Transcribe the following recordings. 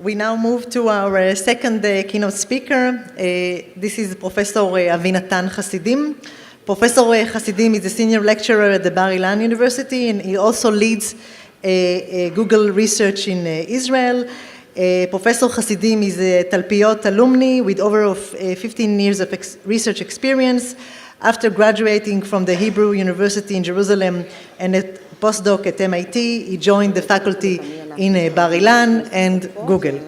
We now move to our second keynote speaker. This is Professor Avinatan Hassidim. Professor Hassidim is a senior lecturer at the Ilan University, and he also leads Google research in Israel. Professor Hassidim is a Talpiot alumni with over 15 years of research experience. After graduating from the Hebrew University in Jerusalem and a postdoc at MIT, he joined the faculty in Bar-Ilan and Google.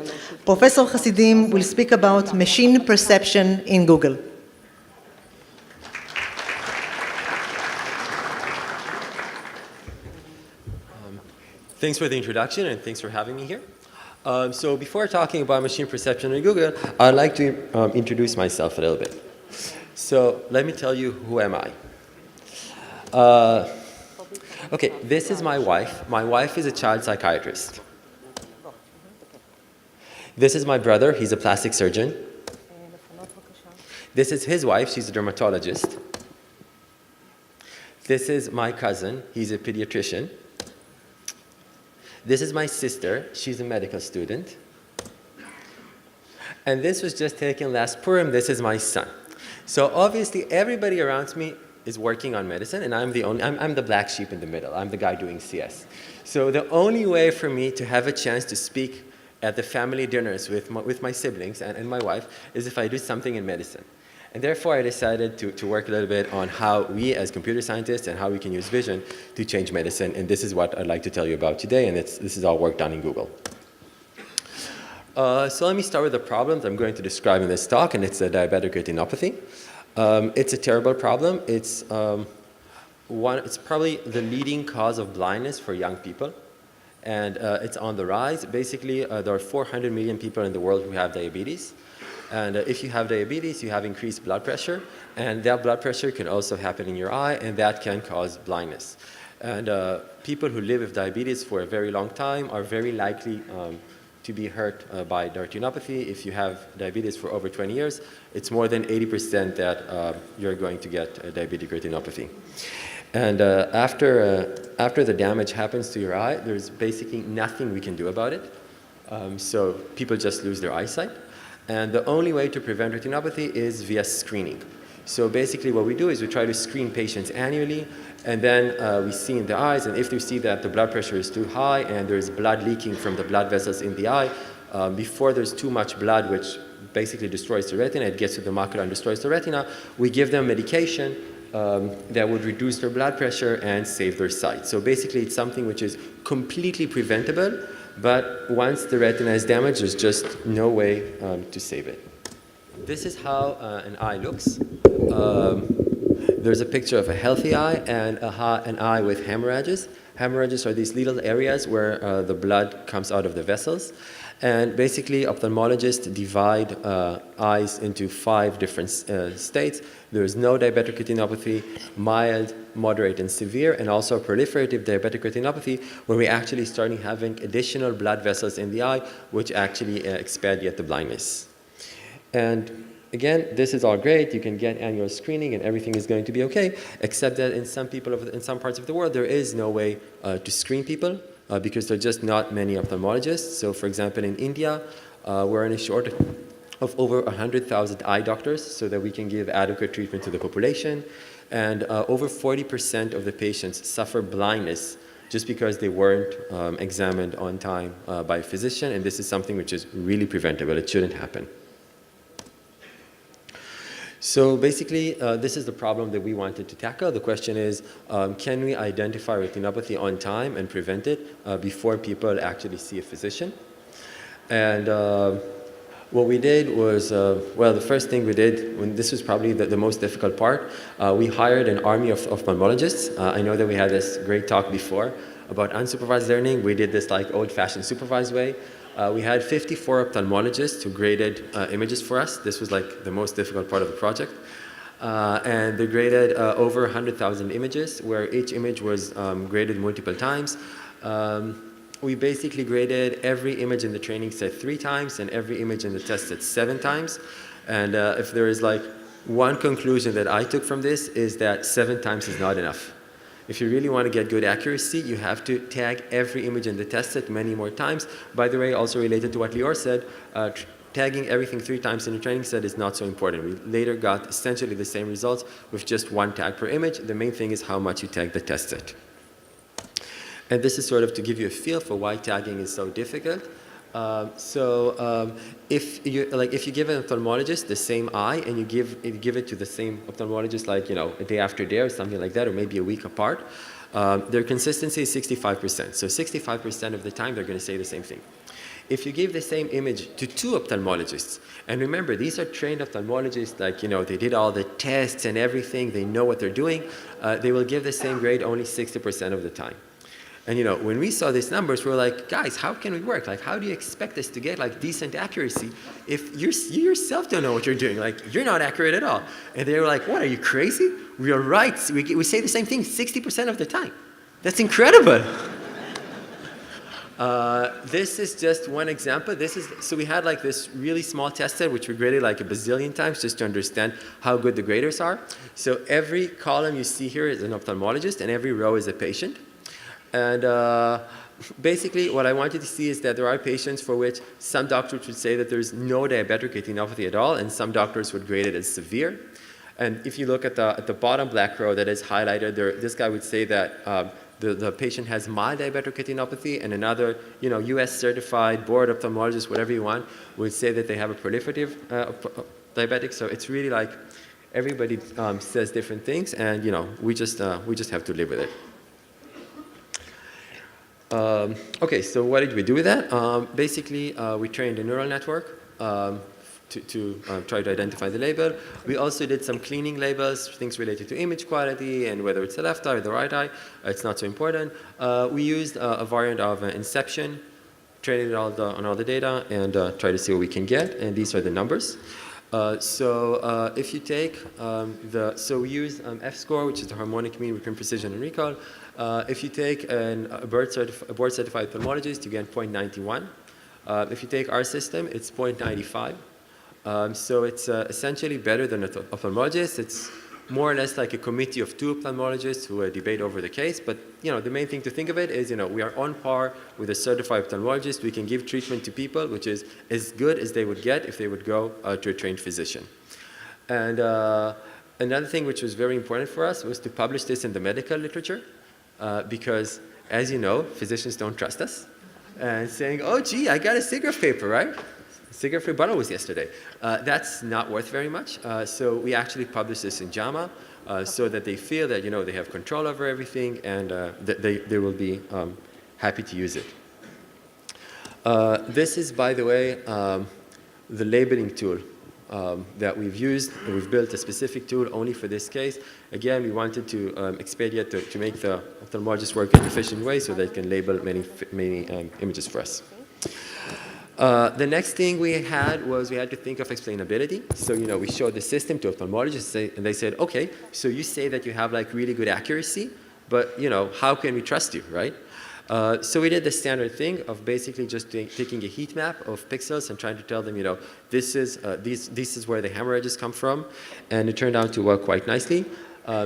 Professor Hassidim will speak about machine perception in Google. Thanks for the introduction and thanks for having me here. So before talking about machine perception in Google, I'd like to introduce myself a little bit. So let me tell you, who am I? Okay, this is my wife. My wife is a child psychiatrist. This is my brother. He's a plastic surgeon. This is his wife. She's a dermatologist. This is my cousin. He's a pediatrician. This is my sister. She's a medical student. And this was just taken last Purim. This is my son. So obviously, everybody around me is working on medicine, and I'm the black sheep in the middle. I'm the guy doing CS. So the only way for me to have a chance to speak at the family dinners with my siblings and my wife is if I do something in medicine. And therefore, I decided to work a little bit on how we as computer scientists and how we can use vision to change medicine. And this is what I'd like to tell you about today, and this is all work done in Google. So let me start with the problem that I'm going to describe in this talk, and it's a diabetic retinopathy. It's a terrible problem. It's probably the leading cause of blindness for young people, and it's on the rise. Basically, there are 400 million people in the world who have diabetes, and if you have diabetes, you have increased blood pressure, and that blood pressure can also happen in your eye, and that can cause blindness. And people who live with diabetes for a very long time are very likely to be hurt by retinopathy. If you have diabetes for over 20 years, it's more than 80% that you're going to get diabetic retinopathy. And after the damage happens to your eye, there's basically nothing we can do about it. So people just lose their eyesight. And the only way to prevent retinopathy is via screening. So basically what we do is we try to screen patients annually, and then we see in the eyes, and if we see that the blood pressure is too high and there's blood leaking from the blood vessels in the eye, before there's too much blood, which basically destroys the retina, it gets to the macula and destroys the retina, we give them medication that would reduce their blood pressure and save their sight. So basically it's something which is completely preventable, but once the retina is damaged, there's just no way to save it. This is how an eye looks. There's a picture of a healthy eye and an eye with hemorrhages. Hemorrhages are these little areas where the blood comes out of the vessels. And basically, ophthalmologists divide eyes into 5 different states. There is no diabetic retinopathy, mild, moderate, and severe, and also proliferative diabetic retinopathy, where we're actually starting having additional blood vessels in the eye, which actually expedite the blindness. And again, this is all great. You can get annual screening and everything is going to be okay, except that in some parts of the world, there is no way to screen people because there are just not many ophthalmologists. So for example, in India, we're in a shortage of over 100,000 eye doctors so that we can give adequate treatment to the population. And over 40% of the patients suffer blindness just because they weren't examined on time by a physician. And this is something which is really preventable. It shouldn't happen. So basically, this is the problem that we wanted to tackle. The question is, can we identify retinopathy on time and prevent it before people actually see a physician? And what we did was, well, the first thing we did, when this was probably the most difficult part, we hired an army of ophthalmologists. I know that we had this great talk before about unsupervised learning. We did this like old-fashioned supervised way. We had 54 ophthalmologists who graded images for us. This was like the most difficult part of the project. And they graded over 100,000 images, where each image was graded multiple times. We basically graded every image in the training set 3 times and every image in the test set 7 times. And if there is like one conclusion that I took from this is that 7 times is not enough. If you really want to get good accuracy, you have to tag every image in the test set many more times. By the way, also related to what Lior said, tagging everything 3 times in your training set is not so important. We later got essentially the same results with just 1 tag per image. The main thing is how much you tag the test set. And this is sort of to give you a feel for why tagging is so difficult. If you give an ophthalmologist the same eye and you give it to the same ophthalmologist like a day after day or something like that, or maybe a week apart, their consistency is 65%. So 65% of the time they're going to say the same thing. If you give the same image to 2 ophthalmologists, and remember, these are trained ophthalmologists, they did all the tests and everything, they know what they're doing, they will give the same grade only 60% of the time. And when we saw these numbers, we were like, guys, how can we work? How do you expect us to get decent accuracy if you yourself don't know what you're doing? You're not accurate at all. And they were like, what, are you crazy? We are right. We say the same thing 60% of the time. That's incredible. This is just one example. So we had this really small test set, which we graded a bazillion times just to understand how good the graders are. So every column you see here is an ophthalmologist, and every row is a patient. And basically, what I wanted to see is that there are patients for which some doctors would say that there's no diabetic retinopathy at all, and some doctors would grade it as severe. And if you look at the bottom black row that is highlighted there, this guy would say that the patient has mild diabetic retinopathy, and another, U.S. certified board ophthalmologist, whatever you want, would say that they have a proliferative diabetic. So it's really everybody says different things, and we just have to live with it. Okay, so what did we do with that? Basically, we trained a neural network to try to identify the label. We also did some cleaning labels, things related to image quality and whether it's the left eye or the right eye. It's not so important. We used a variant of Inception, trained it on all the data, and tried to see what we can get. And these are the numbers. If you take so we use F-score, which is the harmonic mean between precision and recall. If you take a board-certified ophthalmologist, you get 0.91. If you take our system, it's 0.95. So it's essentially better than an ophthalmologist. It's more or less like a committee of 2 ophthalmologists who debate over the case. But the main thing to think of it is we are on par with a certified ophthalmologist. We can give treatment to people which is as good as they would get if they would go to a trained physician. And another thing which was very important for us was to publish this in the medical literature because, as you know, physicians don't trust us. And saying, oh, gee, I got a SIGGRAPH paper, right? SIGGRAPH rebuttal was yesterday. That's not worth very much. So we actually published this in JAMA so that they feel that, they have control over everything and that they will be happy to use it. This is, by the way, the labeling tool that we've used. We've built a specific tool only for this case. Again, we wanted to expedite to make the ophthalmologist work in an efficient way so they can label many images for us. The next thing we had was we had to think of explainability. So, we showed the system to ophthalmologists and they said, okay, so you say that you have really good accuracy, but, how can we trust you, right? So we did the standard thing of basically just taking a heat map of pixels and trying to tell them, this is where the hemorrhages come from, and it turned out to work quite nicely.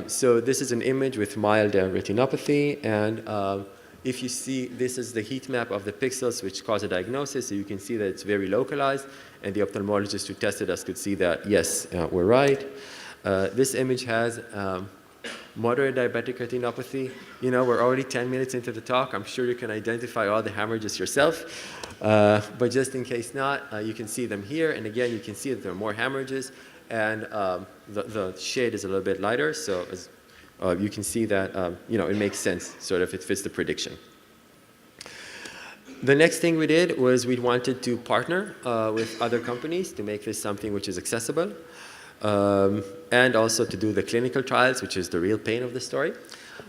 So this is an image with mild retinopathy, and if you see, this is the heat map of the pixels which cause a diagnosis, so you can see that it's very localized, and the ophthalmologist who tested us could see that, yes, we're right. This image has moderate diabetic retinopathy. We're already 10 minutes into the talk. I'm sure you can identify all the hemorrhages yourself. But just in case not, you can see them here. And again, you can see that there are more hemorrhages. And the shade is a little bit lighter. So you can see that, it makes sense. Sort of, it fits the prediction. The next thing we did was we wanted to partner with other companies to make this something which is accessible. And also to do the clinical trials, which is the real pain of the story.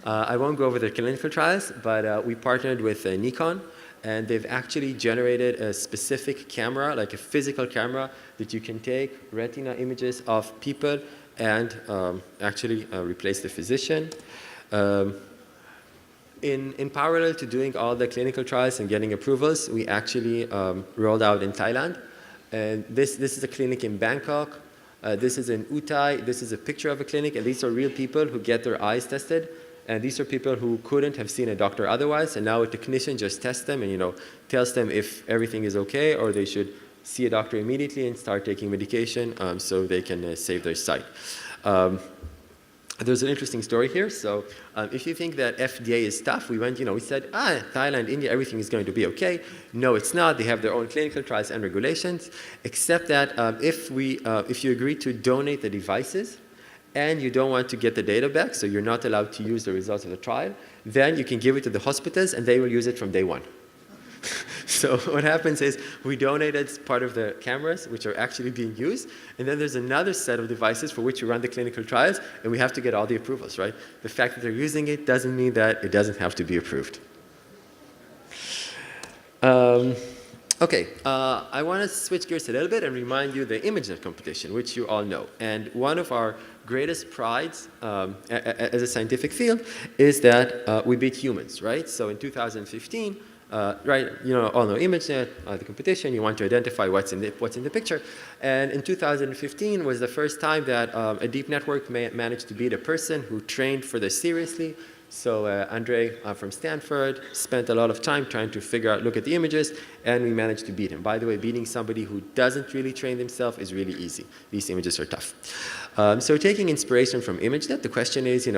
I won't go over the clinical trials, but we partnered with Nikon, and they've actually generated a specific camera, like a physical camera, that you can take retina images of people and actually replace the physician. In parallel to doing all the clinical trials and getting approvals, we actually rolled out in Thailand. And this is a clinic in Bangkok. This is in Utai. This is a picture of a clinic, and these are real people who get their eyes tested. And these are people who couldn't have seen a doctor otherwise, and now a technician just tests them and tells them if everything is okay or they should see a doctor immediately and start taking medication so they can save their sight. There's an interesting story here. So if you think that FDA is tough, we said, Thailand, India, everything is going to be okay. No, it's not. They have their own clinical trials and regulations, except that if you agree to donate the devices and you don't want to get the data back, so you're not allowed to use the results of the trial, then you can give it to the hospitals and they will use it from day one. So what happens is we donated part of the cameras, which are actually being used, and then there's another set of devices for which we run the clinical trials, and we have to get all the approvals, right? The fact that they're using it doesn't mean that it doesn't have to be approved. Okay, I want to switch gears a little bit and remind you the ImageNet competition, which you all know. And one of our greatest prides as a scientific field is that we beat humans, right? So in 2015, right, all know ImageNet, the competition, you want to identify what's in the picture. And in 2015 was the first time that a deep network managed to beat a person who trained for this seriously. So Andre from Stanford spent a lot of time trying to look at the images, and we managed to beat him. By the way, beating somebody who doesn't really train themselves is really easy. These images are tough. So taking inspiration from ImageNet, the question is,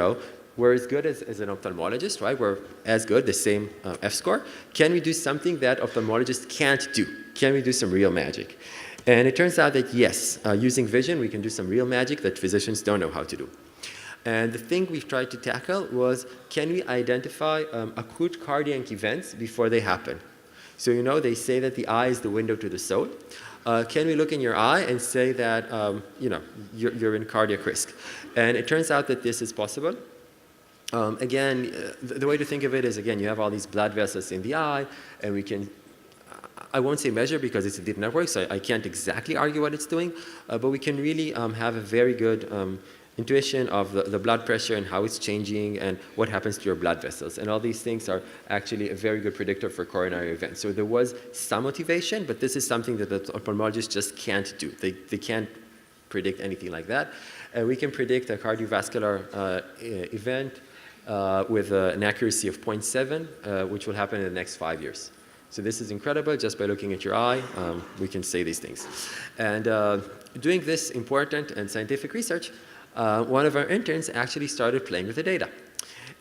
we're as good as an ophthalmologist, right? We're as good, the same F-score. Can we do something that ophthalmologists can't do? Can we do some real magic? And it turns out that yes, using vision, we can do some real magic that physicians don't know how to do. And the thing we've tried to tackle was, can we identify acute cardiac events before they happen? So they say that the eye is the window to the soul. Can we look in your eye and say that you're in cardiac risk? And it turns out that this is possible. Again, the way to think of it is, again, you have all these blood vessels in the eye, and we can, I won't say measure because it's a deep network, so I can't exactly argue what it's doing, but we can really have a very good intuition of the blood pressure and how it's changing and what happens to your blood vessels. And all these things are actually a very good predictor for coronary events. So there was some motivation, but this is something that the ophthalmologists just can't do. They can't predict anything like that. We can predict a cardiovascular event with an accuracy of 0.7, which will happen in the next 5 years. So this is incredible. Just by looking at your eye, we can say these things. And doing this important and scientific research, one of our interns actually started playing with the data.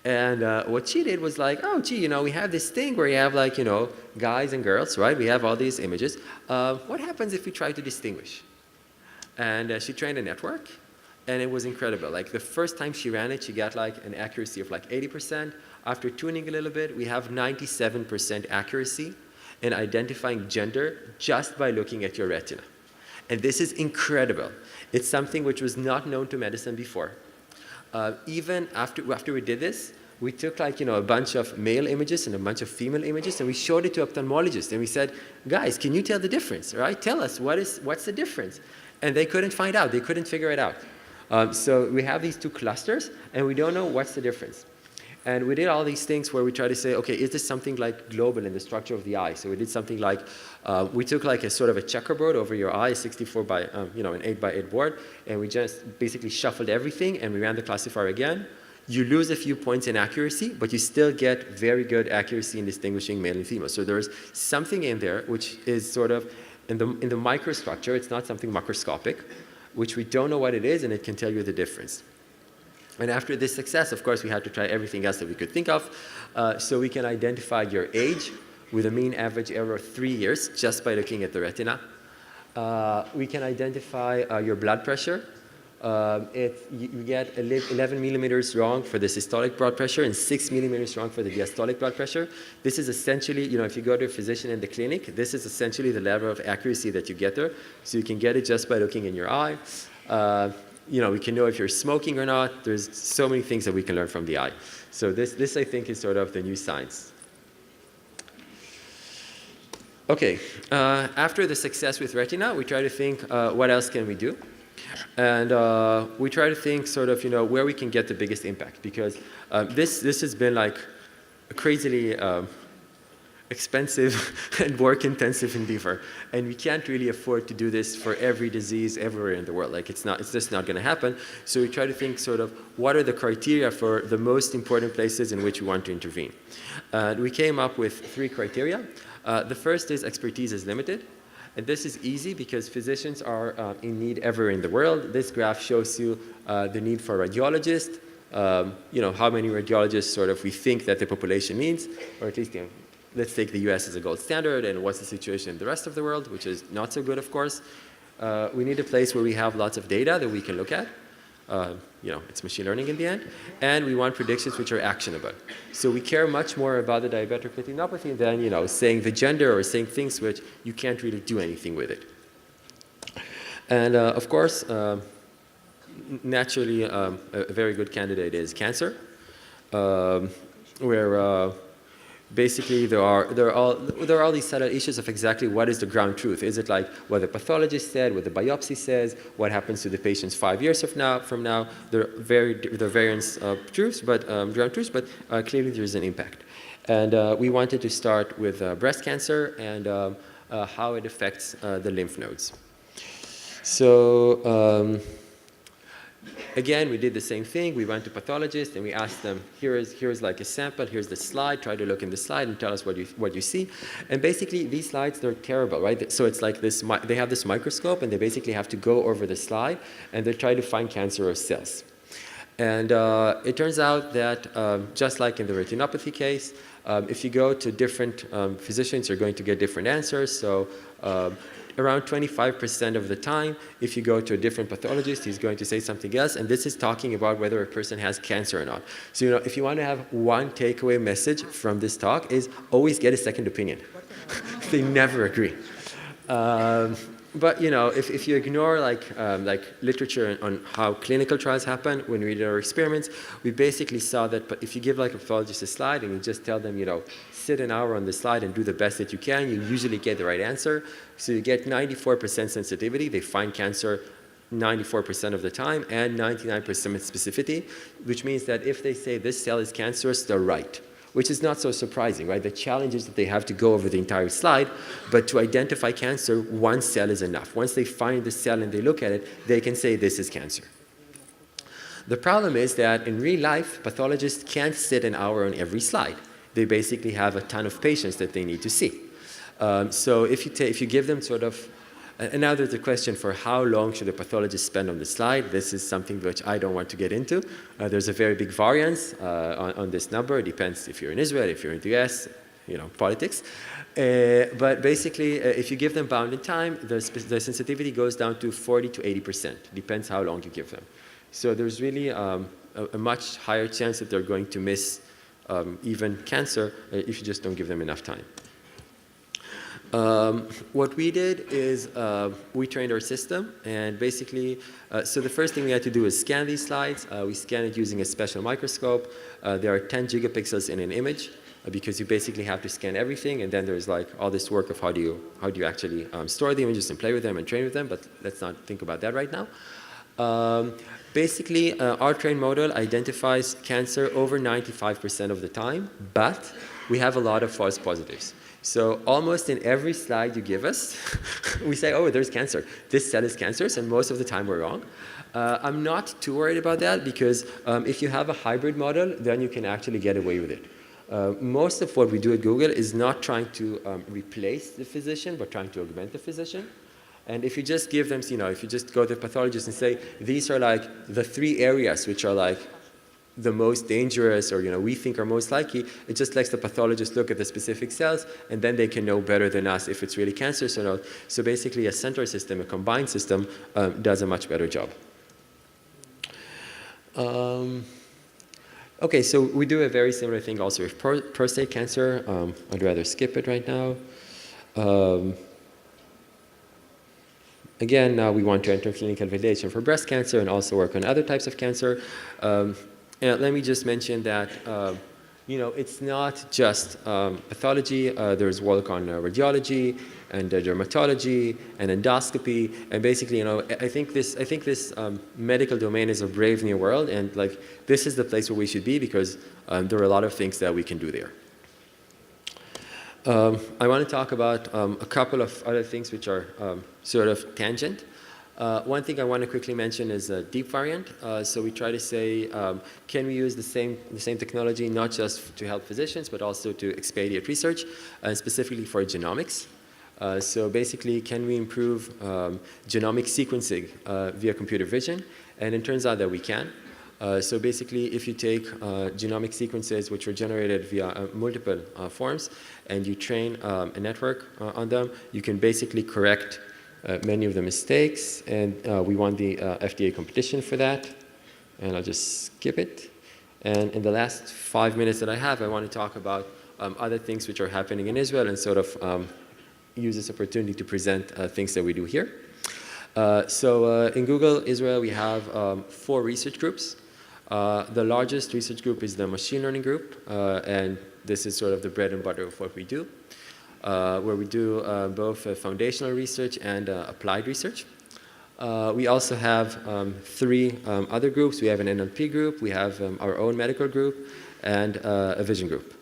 And what she did was like, oh, gee, we have this thing where you have like, guys and girls, right? We have all these images. What happens if we try to distinguish? And she trained a network. And it was incredible. Like the first time she ran it, she got like an accuracy of like 80%. After tuning a little bit, we have 97% accuracy in identifying gender just by looking at your retina. And this is incredible. It's something which was not known to medicine before. Even after we did this, we took like, a bunch of male images and a bunch of female images, and we showed it to ophthalmologists. And we said, guys, can you tell the difference, right? Tell us, what's the difference? And they couldn't find out. They couldn't figure it out. So we have these two clusters, and we don't know what's the difference. And we did all these things where we try to say, okay, is this something like global in the structure of the eye? So we did something like, we took like a sort of a checkerboard over your eye, 64 by, an 8 by 8 board, and we just basically shuffled everything, and we ran the classifier again. You lose a few points in accuracy, but you still get very good accuracy in distinguishing male and female. So there's something in there which is sort of in the microstructure. It's not something macroscopic, which we don't know what it is, and it can tell you the difference. And after this success, of course, we had to try everything else that we could think of. So we can identify your age with a mean average error of 3 years just by looking at the retina. We can identify your blood pressure. You get 11 millimeters wrong for the systolic blood pressure and 6 millimeters wrong for the diastolic blood pressure. This is essentially, if you go to a physician in the clinic, this is essentially the level of accuracy that you get there. So you can get it just by looking in your eye. We can know if you're smoking or not. There's so many things that we can learn from the eye. So this I think, is sort of the new science. Okay, after the success with retina, we try to think, what else can we do? And we try to think sort of, where we can get the biggest impact, because this has been like a crazily expensive and work-intensive endeavor, and we can't really afford to do this for every disease everywhere in the world. Like it's just not going to happen. So we try to think sort of what are the criteria for the most important places in which we want to intervene. We came up with 3 criteria. The first is expertise is limited. And this is easy because physicians are in need everywhere in the world. This graph shows you the need for radiologists, how many radiologists sort of we think that the population needs, or at least let's take the US as a gold standard, and what's the situation in the rest of the world, which is not so good, of course. We need a place where we have lots of data that we can look at. It's machine learning in the end. And we want predictions which are actionable. So we care much more about the diabetic retinopathy than, saying the gender or saying things which you can't really do anything with it. And of course, naturally, a very good candidate is cancer, where basically there are all these subtle issues of exactly what is the ground truth. Is it like what the pathologist said, what the biopsy says, what happens to the patients 5 years from now? There are various truths, but ground truths, but clearly there is an impact. And we wanted to start with breast cancer and how it affects the lymph nodes. So again, we did the same thing. We went to pathologists and we asked them, here's like a sample, here's the slide, try to look in the slide and tell us what you see. And basically, these slides, they're terrible, right? So it's like this, they have this microscope and they basically have to go over the slide and they try to find cancerous cells. And it turns out that just like in the retinopathy case, if you go to different physicians, you're going to get different answers. So around 25% of the time, if you go to a different pathologist, he's going to say something else, and this is talking about whether a person has cancer or not. So, if you want to have one takeaway message from this talk is always get a second opinion. They never agree. But, if you ignore like literature on how clinical trials happen, when we did our experiments, we basically saw that if you give like a pathologist a slide and you just tell them, sit an hour on the slide and do the best that you can, you usually get the right answer. So you get 94% sensitivity. They find cancer 94% of the time and 99% specificity, which means that if they say this cell is cancerous, they're right, which is not so surprising, right? The challenge is that they have to go over the entire slide, but to identify cancer, one cell is enough. Once they find the cell and they look at it, they can say this is cancer. The problem is that in real life, pathologists can't sit an hour on every slide. They basically have a ton of patients that they need to see. So if you give them sort of, and now there's a question for how long should a pathologist spend on the slide. This is something which I don't want to get into. There's a very big variance on this number. It depends if you're in Israel, if you're in the US, politics. But basically, if you give them bound in time, the sensitivity goes down to 40 to 80%. Depends how long you give them. So there's really a much higher chance that they're going to miss even cancer if you just don't give them enough time. What we did is we trained our system, and basically, so the first thing we had to do is scan these slides. We scan it using a special microscope. There are 10 gigapixels in an image because you basically have to scan everything, and then there's like all this work of how do you actually store the images and play with them and train with them, but let's not think about that right now. Basically, our trained model identifies cancer over 95% of the time, but we have a lot of false positives. So almost in every slide you give us, we say, oh, there's cancer. This cell is cancerous, and most of the time we're wrong. I'm not too worried about that because if you have a hybrid model, then you can actually get away with it. Most of what we do at Google is not trying to replace the physician, but trying to augment the physician. And if you just give them, if you just go to the pathologist and say, these are like the 3 areas which are like the most dangerous or, we think are most likely, it just lets the pathologist look at the specific cells, and then they can know better than us if it's really cancerous or not. So basically a central system, a combined system, does a much better job. Okay, so we do a very similar thing also with prostate cancer. I'd rather skip it right now. Again, now we want to enter clinical validation for breast cancer and also work on other types of cancer. And let me just mention that it's not just pathology. There's work on radiology and dermatology and endoscopy. And basically, I think this medical domain is a brave new world, and like this is the place where we should be because there are a lot of things that we can do there. I want to talk about a couple of other things which are sort of tangent. One thing I want to quickly mention is a deep variant. So we try to say, can we use the same technology not just to help physicians, but also to expedite research, specifically for genomics? So basically, can we improve genomic sequencing via computer vision? And it turns out that we can. So basically, if you take genomic sequences which were generated via multiple forms, and you train a network on them, you can basically correct many of the mistakes, and we won the FDA competition for that. And I'll just skip it. And in the last 5 minutes that I have, I want to talk about other things which are happening in Israel and sort of use this opportunity to present things that we do here. So in Google Israel, we have 4 research groups. The largest research group is the machine learning group, and this is sort of the bread and butter of what we do, where we do both foundational research and applied research. We also have 3 other groups. We have an NLP group, we have our own medical group, and a vision group.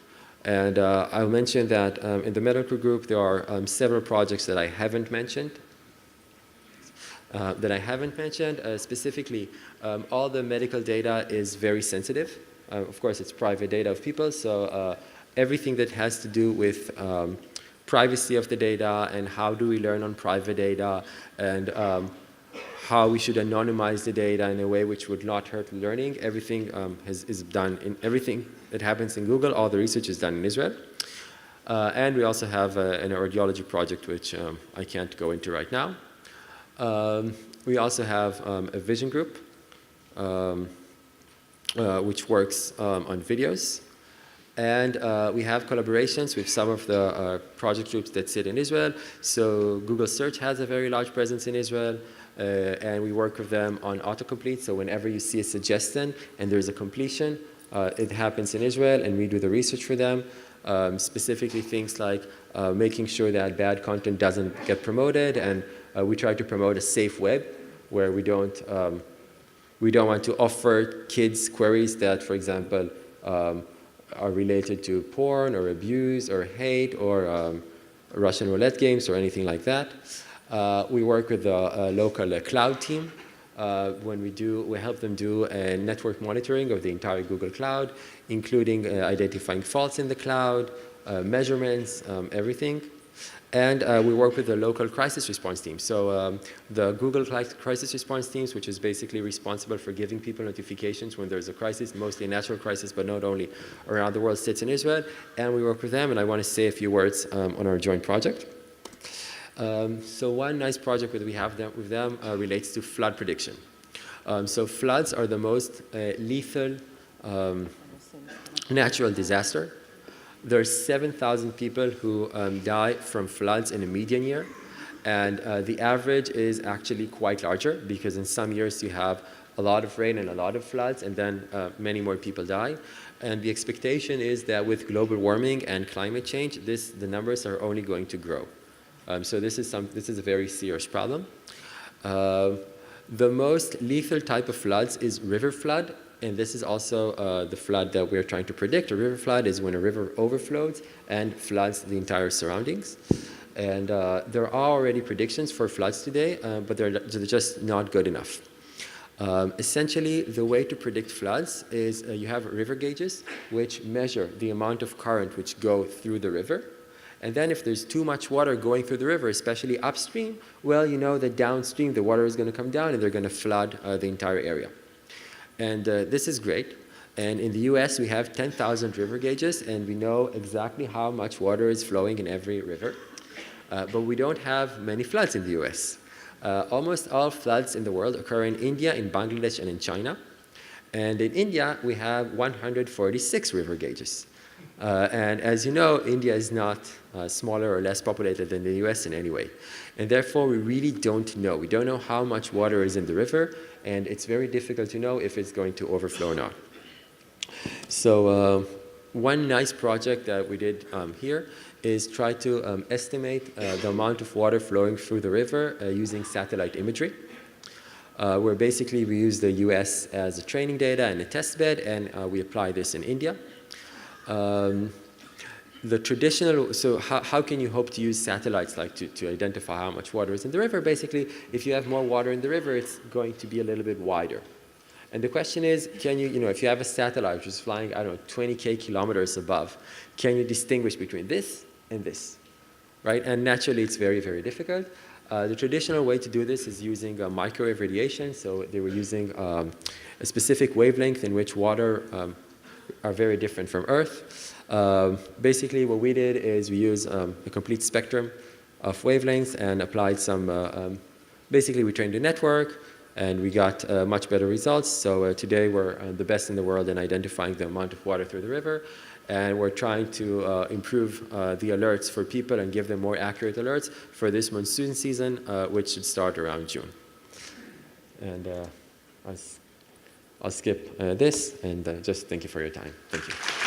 And I'll mention that in the medical group, there are several projects that I haven't mentioned. Specifically, all the medical data is very sensitive. Of course, it's private data of people, so everything that has to do with privacy of the data and how do we learn on private data and how we should anonymize the data in a way which would not hurt learning, everything is done in everything that happens in Google. All the research is done in Israel. And we also have an audiology project, which I can't go into right now. We also have a vision group, which works on videos. And we have collaborations with some of the project groups that sit in Israel. So Google Search has a very large presence in Israel, and we work with them on autocomplete. So whenever you see a suggestion and there's a completion, it happens in Israel, and we do the research for them. Specifically things like making sure that bad content doesn't get promoted, and we try to promote a safe web where we don't want to offer kids queries that, for example, are related to porn or abuse or hate or Russian roulette games or anything like that. We work with a local cloud team. When we help them do a network monitoring of the entire Google Cloud, including identifying faults in the cloud, measurements, everything. And we work with the local crisis response team. So the Google crisis response teams, which is basically responsible for giving people notifications when there's a crisis, mostly a natural crisis, but not only around the world, sits in Israel. And we work with them, and I want to say a few words on our joint project. So one nice project that we have with them relates to flood prediction. So floods are the most lethal natural disaster. There are 7,000 people who die from floods in a median year, and the average is actually quite larger because in some years you have a lot of rain and a lot of floods, and then many more people die. And the expectation is that with global warming and climate change, the numbers are only going to grow. So this is a very serious problem. The most lethal type of floods is river flood, and this is also the flood that we're trying to predict. A river flood is when a river overflows and floods the entire surroundings. And there are already predictions for floods today, but they're just not good enough. Essentially, the way to predict floods is you have river gauges, which measure the amount of current which go through the river. And then if there's too much water going through the river, especially upstream, well, you know that downstream the water is going to come down and they're going to flood the entire area. And this is great. And in the US, we have 10,000 river gauges, and we know exactly how much water is flowing in every river. But we don't have many floods in the US. Almost all floods in the world occur in India, in Bangladesh, and in China. And in India, we have 146 river gauges. And as you know, India is not smaller or less populated than the US in any way. And therefore, we really don't know. We don't know how much water is in the river, and it's very difficult to know if it's going to overflow or not. So one nice project that we did here is try to estimate the amount of water flowing through the river using satellite imagery, where basically we use the US as a training data and a test bed, and we apply this in India. the traditional, so how can you hope to use satellites like to identify how much water is in the river? Basically, if you have more water in the river, it's going to be a little bit wider. And the question is, can you, if you have a satellite which is flying, I don't know, 20K kilometers above, can you distinguish between this and this, right? And naturally, it's very, very difficult. The traditional way to do this is using microwave radiation. So they were using a specific wavelength in which water are very different from Earth. Basically, what we did is we used a complete spectrum of wavelengths and applied some, basically we trained a network and we got much better results. So today we're the best in the world in identifying the amount of water through the river. And we're trying to improve the alerts for people and give them more accurate alerts for this monsoon season, which should start around June. And I'll skip this and just thank you for your time. Thank you.